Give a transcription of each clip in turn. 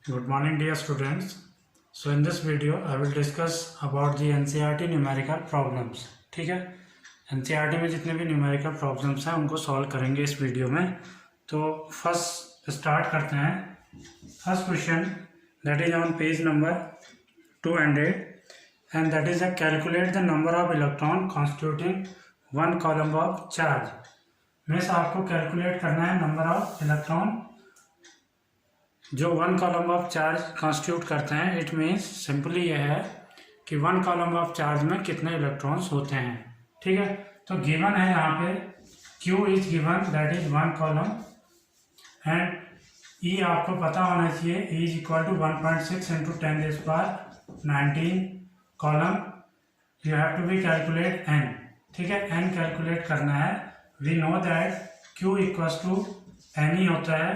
Good morning dear students. So in this video I will discuss about the NCERT numerical problems. ठीक है, NCERT में जितने भी numerical problems हैं उनको solve करेंगे इस वीडियो में. तो फर्स्ट स्टार्ट करते हैं. First question that is on page number 200 and that is calculate the number of electron constituting one column of charge. Means आपको कैलकुलेट करना है नंबर ऑफ इलेक्ट्रॉन जो one column of charge constitute करते हैं. It means simply ये है कि one column of charge में कितने इलेक्ट्रॉन्स होते हैं. ठीक है, तो गिवन है यहाँ पे Q is given that is one coulomb and E आपको पता होना चाहिए E is equal to 1.6 into 10⁻19 coulomb. You have to be calculate N. ठीक है, N कैलकुलेट करना है. We know that Q equals to N होता है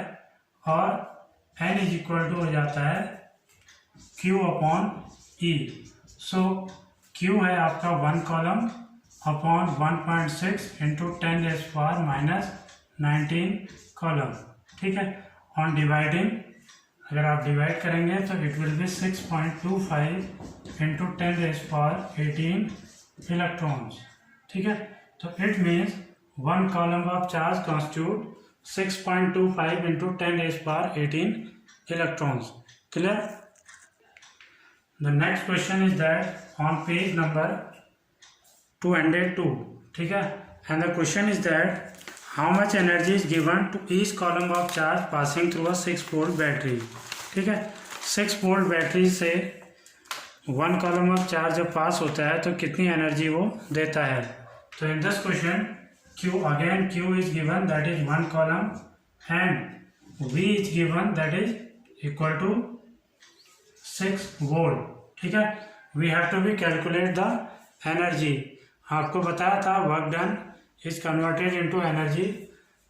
और N इज इक्वल टू हो जाता है Q अपॉन E. सो Q है आपका one column upon 1.6 into 10⁻19 column. ठीक है, ऑन डिवाइडिंग अगर आप डिवाइड करेंगे तो it will B 6.25 into 10⁻18 electrons. ठीक है, तो it means one column of charge constitute 6.25 into 10⁻18 electrons. Clear? The next question is that on page number 202. ठीक है, and the question is that how much energy is given to each column of charge passing through a 6-volt battery. ठीक है, 6-volt battery से one column of charge जब पास होता है तो कितनी एनर्जी वो देता है. तो in this question Q again Q is given that is one column and V is given that is equal to 6 volt. ठीक है, we have to be calculate the energy. आपको बताया था work done is converted into energy.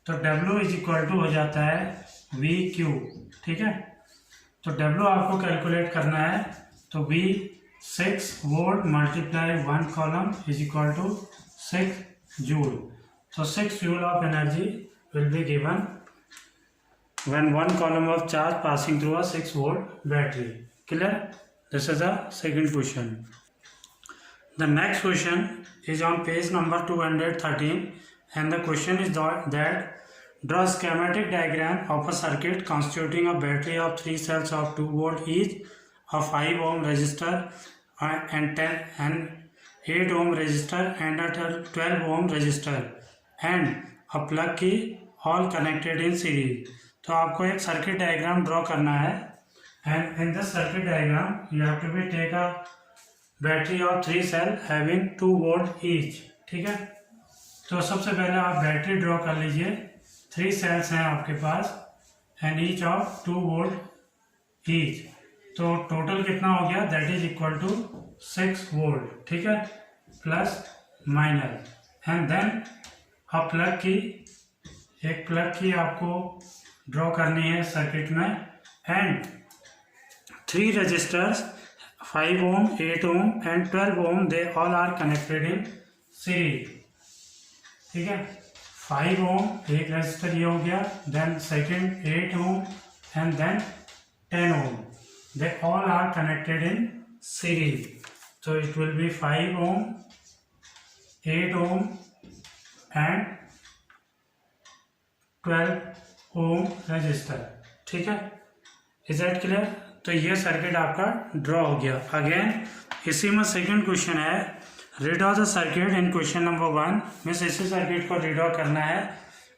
तो W is equal to हो जाता है VQ. ठीक है, तो W आपको कैलकुलेट करना है. तो V 6 volt multiply one column is equal to 6 joule. So 6 joule of energy will be given when one column of charge passing through a 6-volt battery. Clear? This is the second question. The next question is on page number 213 and the question is that draw a schematic diagram of a circuit constituting a battery of 3 cells of 2 volt each, a 5 ohm resistor and 8 ohm resistor and a 12 ohm resistor and a plug key all connected in series. तो आपको एक circuit diagram draw करना है and in this circuit diagram you have to be take a battery of 3 cell having 2 volt each. ठीक है, तो सबसे पहले आप बैटरी ड्रॉ कर लीजिए. 3 सेल्स हैं आपके पास and each of 2 volt each. तो टोटल कितना हो गया that is equal to 6 volt. ठीक है, plus minus and then a plug की एक प्लग की आपको ड्रॉ करनी है सर्किट में and 3 registers 5 ohm 8 ohm and 12 ohm they all are connected in series. ठीक है, 5 ohm एक रजिस्टर ये हो गया, then second 8 ohm and then 10 ohm they all are connected in series. तो it will be 5 ohm 8 ohm and 12 ohm register. ठीक है, is that clear? तो ये सर्किट आपका ड्रॉ हो गया. अगेन इसी में सेकंड क्वेश्चन है redraw the circuit in question number 1. Means इसी सर्किट को रीड्रॉ करना है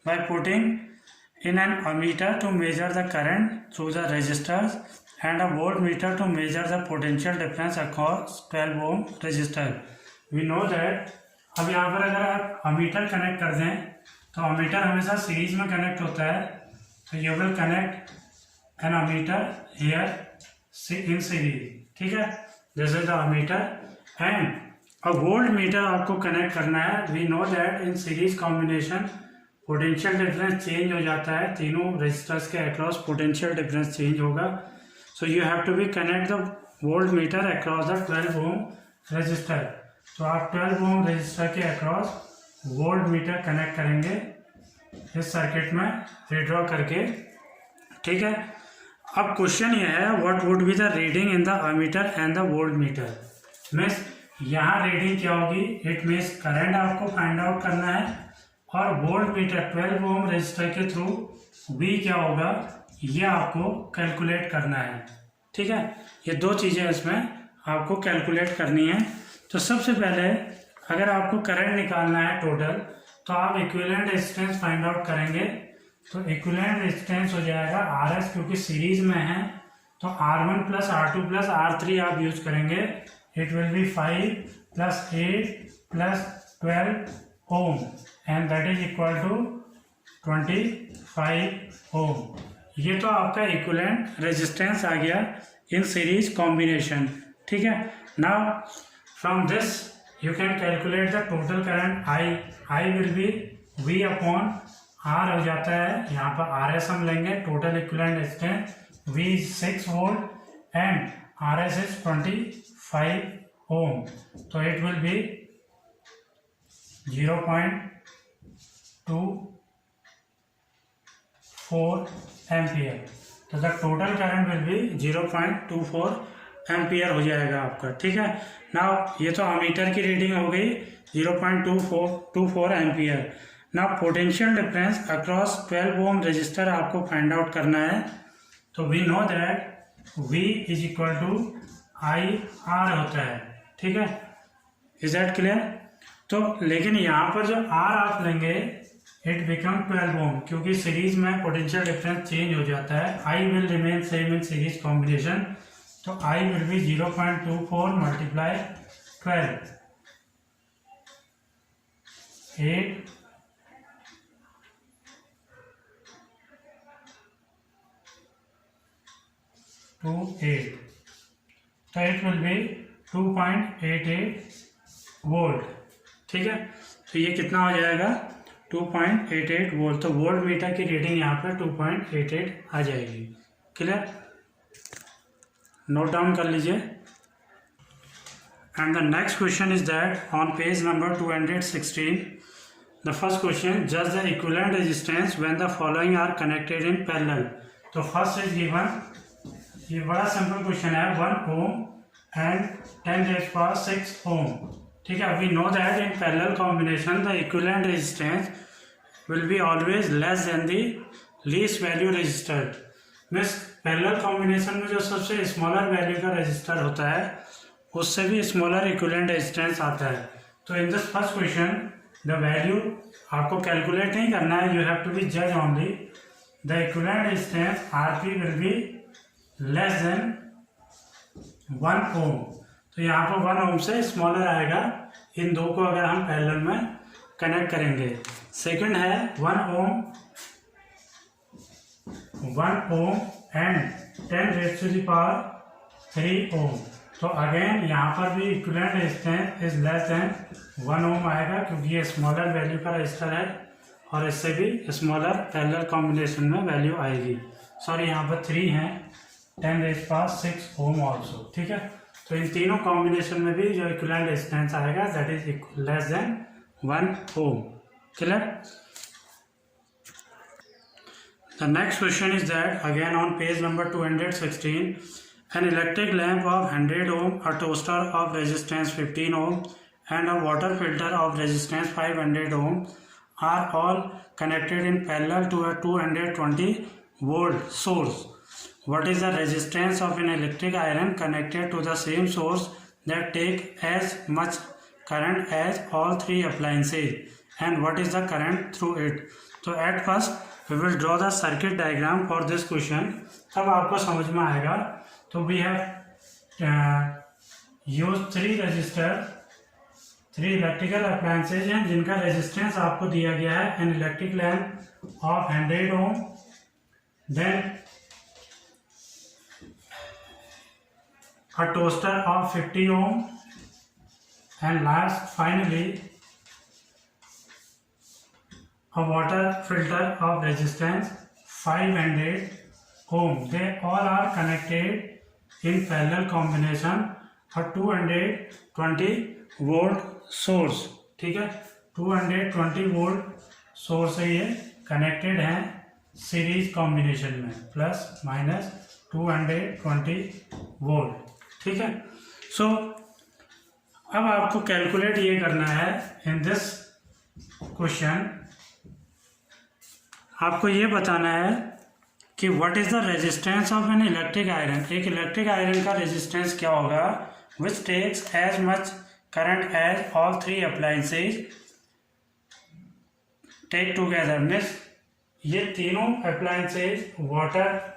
by putting in an ammeter to measure the current through the resistors and a voltmeter to measure the potential difference across 12 ohm resistor. We know that अब यहाँ पर अगर आप ammeter connect कर दें तो अमीटर हमेशा सीरीज में कनेक्ट होता है. तो you will connect an ammeter here in series. ठीक है, this is the ammeter and a voltmeter आपको कनेक्ट करना है. We know that in series combination potential difference change हो जाता है. तीनों रजिस्टर्स के अक्रॉस पोटेंशियल डिफरेंस चेंज होगा. So you have to be connect the voltmeter across the 12 ohm resistor. तो आप 12 ohm रजिस्टर के अक्रॉस वोल्ट मीटर कनेक्ट करेंगे इस सर्किट में रीड्रॉ करके. ठीक है, अब क्वेश्चन ये है what would be the reading in the ammeter and the volt meter. Means यहाँ रीडिंग क्या होगी, इट मीन्स करंट आपको फाइंड आउट करना है, और वोल्ट मीटर 12 ओम रजिस्टर के थ्रू वी क्या होगा ये आपको कैलकुलेट करना है। ठीक है, ये दो चीज़ें इसमें आपको कैलकुलेट करनी है। तो सबसे पहले अगर आपको करंट निकालना है टोटल, तो आप इक्विवेलेंट रेजिस्टेंस फाइंड आउट करेंगे। तो इक्विवेलेंट रेजिस्टेंस हो जाएगा RS, क्योंकि सीरीज में है तो R1 plus R2 plus R3 आप यूज करेंगे। It will be 5 plus 8 plus 12 ohm and that is equal to 25 ohm. ये तो आपका इक्विवेलेंट रेजिस्टेंस आ गया इन सीरीज कॉम्बिनेशन। ठीक है, now from this you can calculate the total current I will be V upon R हो जाता है, यहाँ पर RS हम लेंगे, total equivalent resistance V 6 volt and RS is 25 ओम। तो इट विल बी 0.24 एम्पियर। तो the total current will be 0.24 ampere हो जाएगा आपका। ठीक है, नाउ ये तो अमीटर की रीडिंग हो गई 0.24 ampere. Now potential difference across 12 ohm resistor आपको फाइंड आउट करना है। तो we know that V is equal to IR होता है। ठीक है, इज दैट क्लियर। तो लेकिन यहाँ पर जो R आप लेंगे इट बिकम 12 ओम, क्योंकि सीरीज में पोटेंशियल डिफरेंस चेंज हो जाता है। I will remain same in series combination. तो I will be 0.24 multiply 12, 8 to 8, तो it will be 2.88 वोल्ट। ठीक है, तो ये कितना हो जाएगा 2.88 वोल्ट। तो वोल्ट मीटर की रीडिंग यहाँ पर 2.88 आ जाएगी। क्लियर, नोट डाउन कर लीजिए। And the next question is that on page number 216 the first question just the equivalent resistance when the following are connected in parallel. तो फर्स्ट इज गिवन, ये बड़ा simple question है, 1 ohm and 10⁶ ohm. ठीक है, we know that in parallel combination the equivalent resistance will be always less than the least value registered. Means parallel combination में जो सबसे smaller value का register होता है उससे भी स्मॉलर इक्विवेलेंट रेजिस्टेंस आता है। तो in this first question the value आपको कैलकुलेट नहीं करना है, यू हैव टू बी जज only the equivalent resistance RP will be less than 1 ओम। तो यहाँ पर 1 ओम से स्मॉलर आएगा इन दो को अगर हम पैरेलल में कनेक्ट करेंगे। सेकंड है 1 ओम एंड 10⁻³ ओम। तो अगेन यहाँ पर भी equivalent resistance is less than 1 ओम आएगा, क्योंकि ये स्मॉलर वैल्यू का रजिस्टर है और इससे भी स्मॉलर पैरेलल कॉम्बिनेशन में वैल्यू आएगी। सॉरी, यहाँ पर 3 हैं, 10⁻6 ओम ऑल्सो। ठीक है, तो इन तीनों कॉम्बिनेशन में भी जो इक्विवेलेंट रेजिस्टेंस आएगा that is less than 1 ohm. Clear. The next question is that again on page number 216, an electric lamp of 100 ohm, a toaster of resistance 15 ohm and a water filter of resistance 500 ohm are all connected in parallel to a 220 volt source. What is the resistance of an electric iron connected to the same source that take as much current as all three appliances, and what is the current through it? So at first we will draw the circuit diagram for this question, तब आपको समझ में आएगा। तो we have used 3 resistor, 3 electrical appliances हैं जिनका resistance आपको दिया गया है। An electric lamp of 100 ohm, then a toaster of 50 ohm and last finally a water filter of resistance 500 ohm. They all are connected in parallel combination a 220 volt source. ठीक है, 220 volt source से ये connected हैं series combination में plus minus 220 volt. ठीक है। सो अब आपको कैलकुलेट ये करना है इन दिस क्वेश्चन, आपको ये बताना है कि what is the resistance of an electric iron. एक इलेक्ट्रिक आयरन का रेजिस्टेंस क्या होगा, which takes as much current as all three appliances take together. Means ये तीनों अप्लायंसेज, वाटर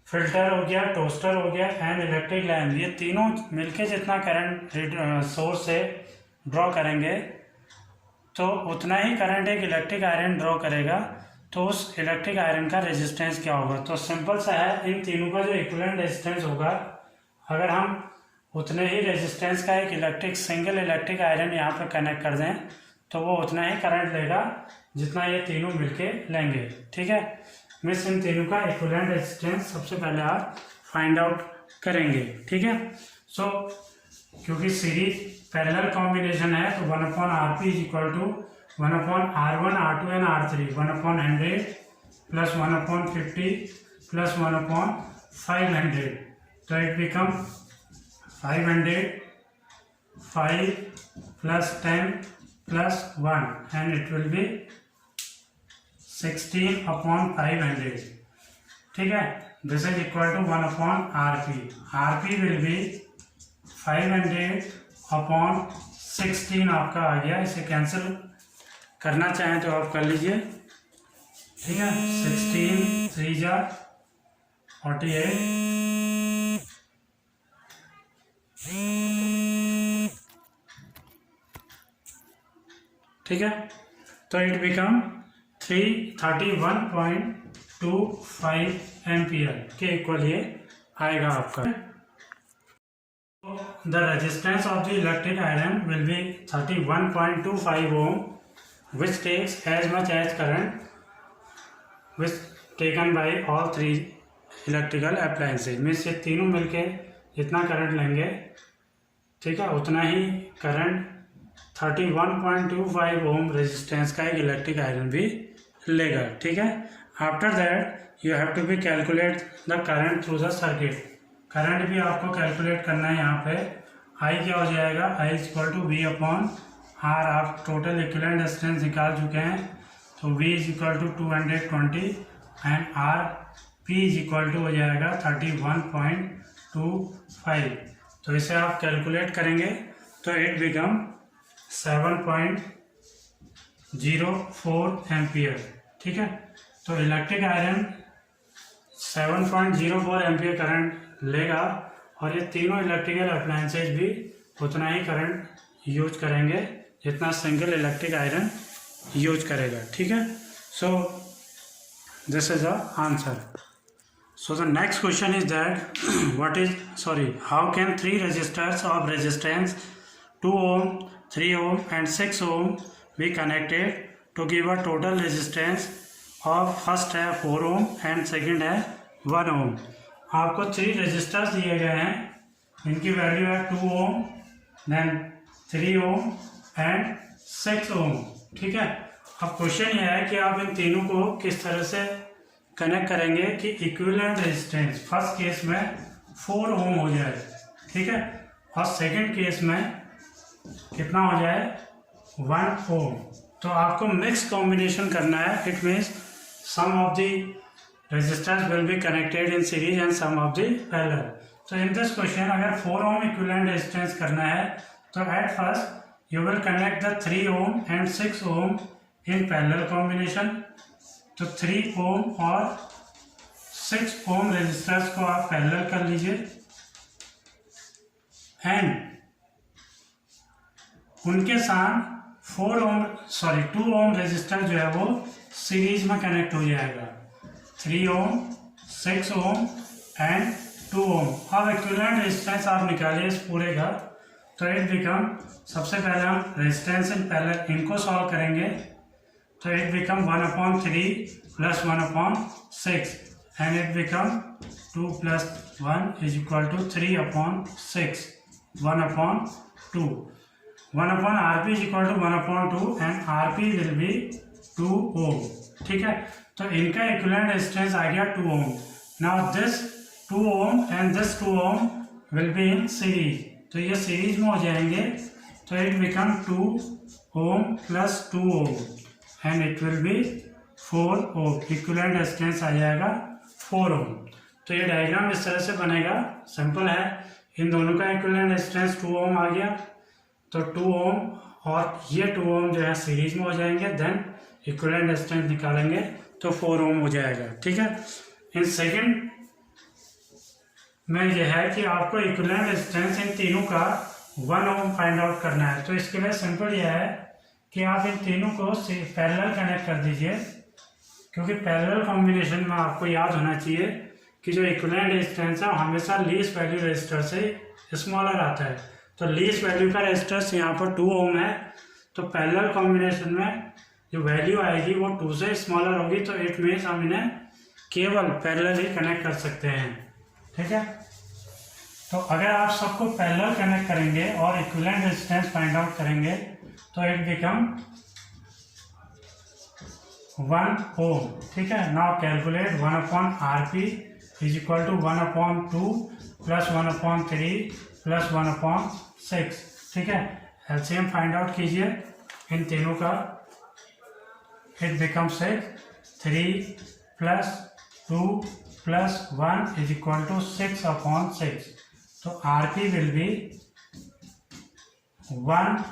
फिल्टर हो गया, टोस्टर हो गया एंड इलेक्ट्रिक लैम्प, ये तीनों मिलके जितना करंट सोर्स से ड्रॉ करेंगे तो उतना ही करंट एक इलेक्ट्रिक आयरन ड्रॉ करेगा। तो उस इलेक्ट्रिक आयरन का रेजिस्टेंस क्या होगा। तो सिंपल सा है, इन तीनों का जो इक्विवेलेंट रेजिस्टेंस होगा, अगर हम उतने ही रेजिस्टेंस का एक सिंगल इलेक्ट्रिक आयरन यहाँ पर कनेक्ट कर दें तो वो उतना ही करंट लेगा जितना ये तीनों मिलके लेंगे। ठीक है। मीन्स इन तीनों का इक्विवेलेंट रेजिस्टेंस सबसे पहले आप फाइंड आउट करेंगे। ठीक है। सो क्योंकि सीरीज पैरेलल कॉम्बिनेशन है तो 1/RP is equal to 1/R1 R2 and R3 1/100 plus 1/50 plus 1/500। तो it become 500 5 plus 10 plus 1 and it will be 16/500। ठीक है। This is equal to 1/RP। RP will be 500/16 आपका आ गया। इसे कैंसिल करना चाहें तो आप कर लीजिए। ठीक है। 16 3 जा 48 ठीक है। तो इट बिकम 331.25 एम्पियर के इक्वल ये आएगा आपका। The resistance of the electric iron will be 31.25 ohm which takes as much as current which taken by all three electrical appliances। Means ये तीनों मिलके जितना करंट लेंगे, ठीक है, उतना ही करंट 31.25 ओम रेजिस्टेंस का एक इलेक्ट्रिक आयरन भी लेगा। ठीक है। After that you have to be calculate the current through the circuit. Current भी आपको कैलकुलेट करना है। यहाँ पे आई क्या हो जाएगा, I is equal to V/R। आप टोटल इक्विवेलेंट रेजिस्टेंस निकाल चुके हैं तो V is equal to 220 and RP is equal to हो जाएगा 31.25। तो इसे आप कैलकुलेट करेंगे तो इट बिकम 7.04 एम्पियर। ठीक है। तो इलेक्ट्रिक आयरन 7.04 एम्पियर करंट लेगा और ये तीनों इलेक्ट्रिकल अप्लायंसेज भी उतना ही करंट यूज करेंगे जितना सिंगल इलेक्ट्रिक आयरन यूज करेगा। ठीक है। So this is the answer. So the next question is that how can three resistors of resistance 2 ohm 3 ohm and 6 ohm be connected to give a total resistance of first है 4 ohm and second है 1 ohm। आपको 3 registers दिए गए हैं, इनकी value है 2 ohm then 3 ohm and 6 ohm। ठीक है। अब क्वेश्चन ये है कि आप इन तीनों को किस तरह से कनेक्ट करेंगे कि इक्विवेलेंट रेजिस्टेंस फर्स्ट केस में 4 ohm हो जाए, ठीक है, और सेकंड केस में कितना हो जाए 1 ohm। तो आपको मिक्स कॉम्बिनेशन करना है। It means some of the resistance will be connected in series and some of the parallel. तो इन दिस क्वेश्चन अगर 4 ohm इक्विवेलेंट रेजिस्टेंस करना है तो at first you will connect the 3 ohm and 6 ohm in parallel combination। तो 3 ohm और 6 ohm resistors को आप parallel कर लीजिए एंड उनके साथ 2 ohm रेजिस्टर जो है वो सीरीज में कनेक्ट हो जाएगा। 3 ohm 6 ohm एंड 2 ohm। अब इक्विवेलेंट रेजिस्टेंस आप निकालिए इस पूरे का तो इट बिकम, सबसे पहले हम रेजिस्टेंस इन पैरेलल इनको सॉल्व करेंगे तो it become 1/3 plus 1/6 and it become 2 + 1 is equal to 3/6 1/2। 1/RP is equal to 1/2 and RP will be 2 ohm। ठीक है। तो इनका इक्विवेलेंट रेजिस्टेंस आ गया 2 ohm. Now this 2 ohm and this 2 ohm will be in series, तो ये series में हो जाएंगे, तो it become 2 ohm plus 2 ohm and it will be 4 ohm. Equivalent resistance आ जाएगा 4 ओम। तो ये डायग्राम इस तरह से बनेगा, सिंपल है। इन दोनों का इक्विवेलेंट रेजिस्टेंस 2 ओम आ गया, तो 2 ओम और ये 2 ओम जो है सीरीज में हो जाएंगे, देन इक्विवेलेंट रेजिस्टेंस निकालेंगे तो 4 ओम हो जाएगा। ठीक है। इन सेकंड में यह है कि आपको इक्विवेलेंट रेजिस्टेंस इन तीनों का 1 ओम फाइंड आउट करना है। तो इसके लिए सिंपल यह है कि आप इन तीनों को पैरेलल कनेक्ट कर दीजिए, क्योंकि पैरेलल कॉम्बिनेशन में आपको याद होना चाहिए कि जो इक्विवेलेंट रेजिस्टेंस है हमेशा लीस्ट वैल्यू रेजिस्टर से स्मॉलर आता है। तो लीस्ट वैल्यू का रेजिस्टेंस यहाँ पर 2 ओम है, तो पैरेलल कॉम्बिनेशन में जो वैल्यू आएगी वो 2 से स्मॉलर होगी, तो इट मीन्स हम इन्हें केवल पैरेलल ही कनेक्ट कर सकते हैं। ठीक है। तो अगर आप सबको पैरेलल कनेक्ट करेंगे और इक्विवेलेंट रेजिस्टेंस फाइंड आउट करेंगे तो इट बिकम 1 ओम। ठीक है। Now calculate 1/RP is equal to 1/2 plus 1/3 plus 1/6। ठीक है। एलसीएम फाइंड आउट कीजिए इन तीनों का, it become 3 plus 2 plus 1 is equal to 6/6। तो RP विल बी 1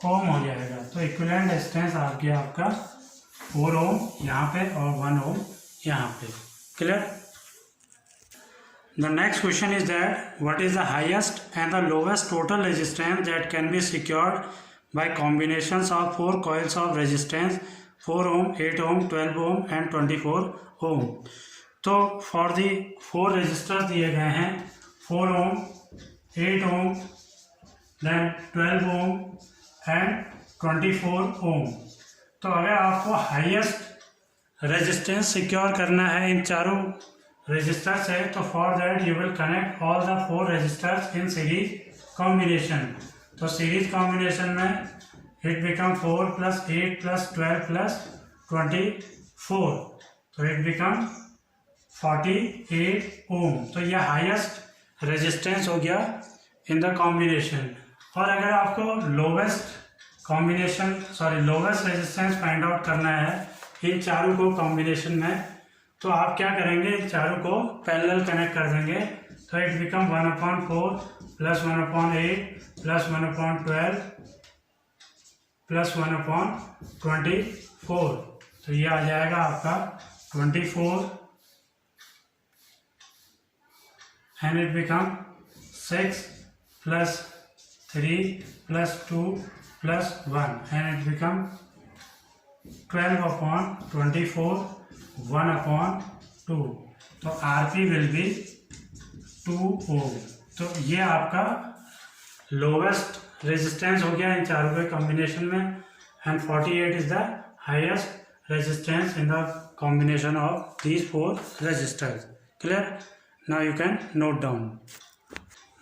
ओम हो जाएगा। तो इक्विवेलेंट रेजिस्टेंस आ गया आपका 4 ओम यहाँ पे और 1 ओम यहाँ पे। Clear. The next question is that what is the highest and the lowest total resistance that can be secured by combinations of 4 coils of resistance 4 ohm, 8 ohm, 12 ohm and 24 ohm। तो for the 4 resistors दिए गए हैं 4 ohm, 8 ohm, then 12 ohm and 24 ohm। तो अगर आपको highest resistance secure करना है इन चारों रेजिस्टर्स है, तो for that you will connect all the 4 resistors in series combination. तो सीरीज कॉम्बिनेशन में it become 4 plus 8 plus 12 plus 24, तो इट बिकम 48 ओम। तो यह हाईएस्ट रेजिस्टेंस हो गया इन द कॉम्बिनेशन। और अगर आपको लोवेस्ट रेजिस्टेंस फाइंड आउट करना है इन चारों को कॉम्बिनेशन में, तो आप क्या करेंगे, इन चारों को पैरेलल कनेक्ट कर देंगे, तो it become 1/4 plus 1/8 plus 1/12 plus 1/24। तो ये आ जाएगा आपका 24 and it become 6 plus 3 plus 2 plus 1 and it become 12/24 1/2। तो RP विल बी 2 ओम। तो ये आपका लोवेस्ट रेजिस्टेंस हो गया इन चारों के कॉम्बिनेशन में, and 48 is the highest resistance in the combination of these 4 resistors. Clear. Now you can note down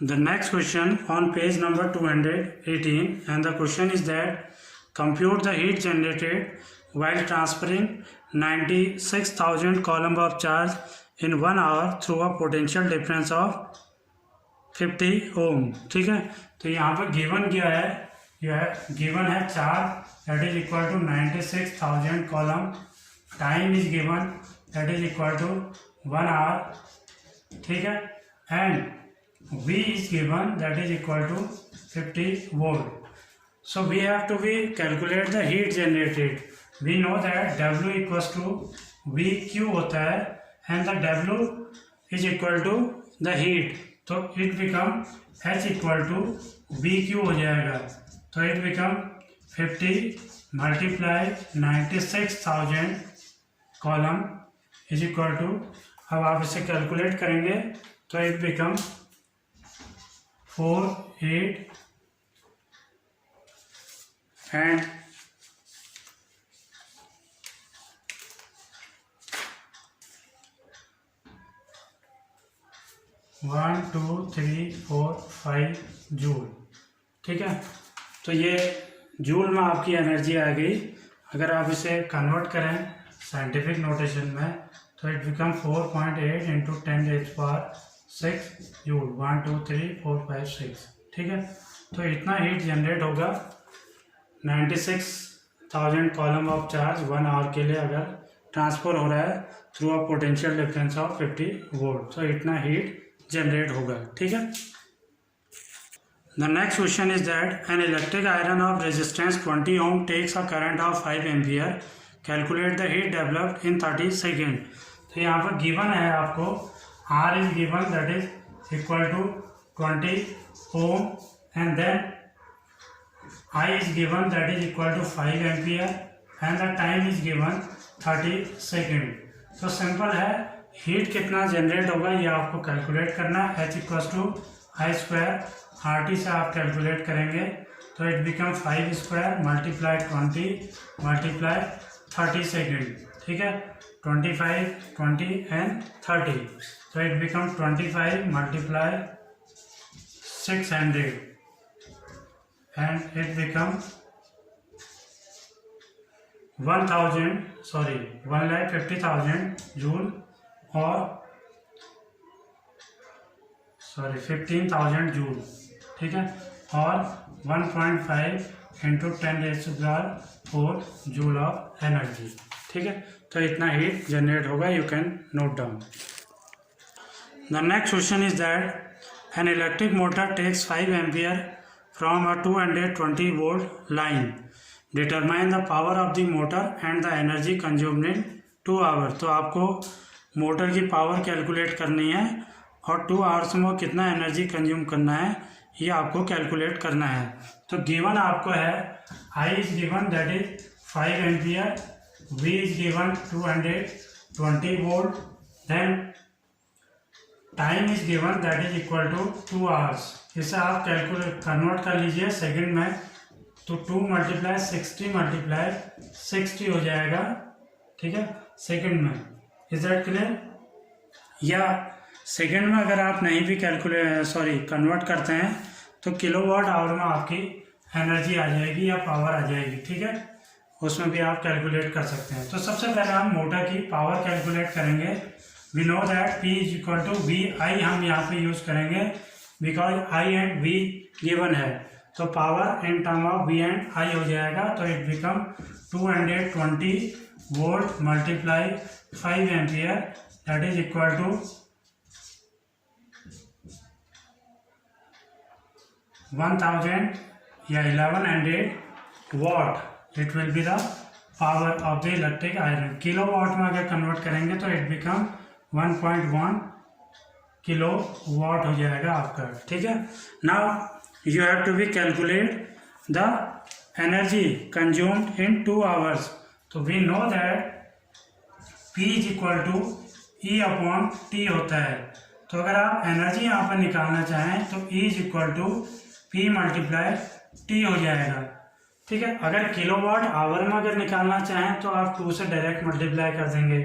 the next question on page number 218, and the question is that compute the heat generated while transferring 96,000 coulomb of charge in 1 hour through a potential difference of 50 ohm। ठीक है। तो यहाँ पर given क्या है, यह given है charge that is equal to 96,000 coulomb, time is given that is equal to 1 hour. ठीक है। And V is given that is equal to 50 volt। So we have to calculate the heat generated। We know that W equals to VQ होता है, and the W is equal to the heat, तो it become H equal to VQ हो जाएगा। तो it become 50 multiply 96,000 column is equal to, अब आप इसे calculate करेंगे तो it become 4, 8 and 1, 2, 3, 4, 5 जूल। ठीक है। तो ये जूल में आपकी एनर्जी आ गई। अगर आप इसे कन्वर्ट करें साइंटिफिक नोटेशन में, तो इट बिकम 4.8 इंटू 10⁻6 जूल। 1 2 3 4 5 6, ठीक है। तो इतना हीट जनरेट होगा 96,000 कॉलम ऑफ चार्ज 1 आवर के लिए अगर ट्रांसफर हो रहा है through a potential difference of 50 volt. तो इतना हीट जनरेट होगा, ठीक है। The next question is that an electric iron of resistance 20 ohm takes a current of 5 ampere, calculate the heat developed in 30 second. तो यहाँ पर गिवन है आपको R is given that is equal to 20 ohm and then I is given that is equal to 5 ampere and the time is given 30 second. तो simple है, heat कितना generate होगा ये आपको कैलकुलेट करना है। H equal to I square RT से आप कैलकुलेट करेंगे तो it become 5 square multiply 20 multiply 30 second, ठीक है। 25 20 एंड 30, तो it become 25 multiply 600 and it become 1,50,000 joule और 15,000 जूल, ठीक है। और 1.5 इंटू 10⁻⁴ जूल ऑफ एनर्जी, ठीक है। तो इतना हीट जनरेट होगा, you can note down. The next question is that an electric motor takes 5 ampere from a 220 volt line. Determine the power of the motor and the energy consumed in 2 hours. तो आपको motor की power calculate करनी है और 2 hours में कितना energy consume करना है ये आपको कैलकुलेट करना है। तो गिवन आपको है I is given that is 5 ampere, V is given 220 volt, then time is given that is equal to 2 hours. इसे आप कैलकुलेट कन्वर्ट कर लीजिए सेकंड में, तो 2 × 60 हो जाएगा, ठीक है, सेकंड में। Is that clear? या सेकंड में अगर आप नहीं भी कन्वर्ट करते हैं तो किलोवाट आवर में आपकी एनर्जी आ जाएगी या पावर आ जाएगी, ठीक है, उसमें भी आप कैलकुलेट कर सकते हैं। तो सबसे पहले हम मोटर की पावर कैलकुलेट करेंगे। We know that P is equal to V I, हम यहाँ पे यूज करेंगे because I and V given है, तो power in term of V and I हो जाएगा। तो it become 220 volt multiply 5 ampere that is equal to 1000 या 1100 watt. It will be the power of the electric iron. Kilo watt में अगर convert करेंगे तो इट बिकम 1.1 किलो वॉट हो जाएगा आपका, ठीक है। Now you have to be calculate the energy consumed in 2 hours. तो we know that P is equal to E/T होता है। तो अगर आप एनर्जी यहाँ पर निकालना चाहें तो E is equal to P multiply T हो जाएगा, ठीक है। अगर किलोवाट आवर में अगर निकालना चाहें तो आप 2 से डायरेक्ट मल्टीप्लाई कर देंगे,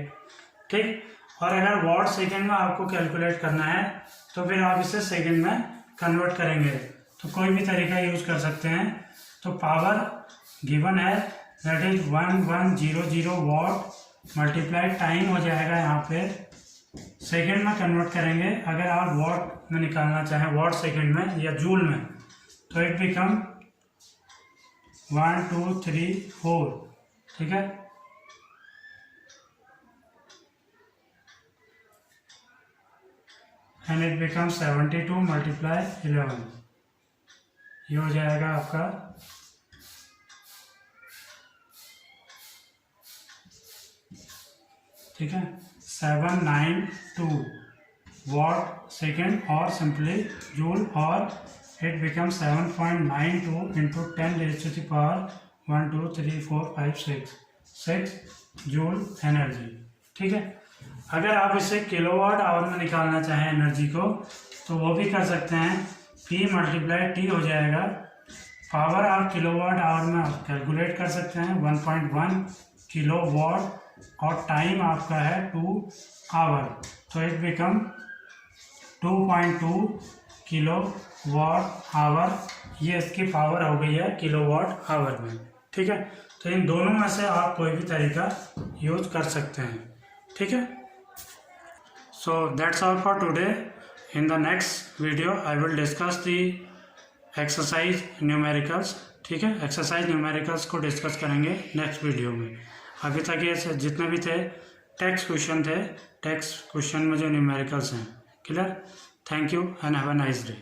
ठीक। और अगर वॉट सेकंड में आपको कैलकुलेट करना है तो फिर आप इसे सेकंड में कन्वर्ट करेंगे। तो कोई भी तरीका यूज कर सकते हैं। तो पावर गिवन है that is 1100 what multiply time हो जाएगा, यहाँ पे सेकंड में कन्वर्ट करेंगे। अगर आप वॉट में निकालना चाहें, वॉट सेकंड में या जूल में, तो इट बिकम 1 2 3 4, ठीक है। एंड इट बिकम 72 मल्टीप्लाई 11, ये हो जाएगा आपका ठीक है 792 वॉट सेकेंड और सिंपली जूल, और it become 7.92 into 10⁻⁴ 1 2 3 4 5 6 joule energy, ठीक है। अगर आप इसे किलोवाट आवर में निकालना चाहें एनर्जी को तो वो भी कर सकते हैं। P मल्टीप्लाई T हो जाएगा। पावर आप किलोवाट आवर में आप कैलकुलेट कर सकते हैं 1.1 किलोवाट और टाइम आपका है 2 आवर, तो इट बिकम 2.2 किलोवाट आवर। ये इसकी पावर हो गई है किलोवाट आवर में, ठीक है। तो इन दोनों में से आप कोई भी तरीका यूज कर सकते हैं, ठीक है। So that's all for today. In the next video I will discuss the exercise numericals, ठीक है। एक्सरसाइज न्यूमेरिकल्स को डिस्कस करेंगे नेक्स्ट वीडियो में। अभी तक ये जितने भी थे टेक्स्ट क्वेश्चन थे, टेक्स्ट क्वेश्चन में जो न्यूमेरिकल्स हैं, clear. Thank you and have a nice day.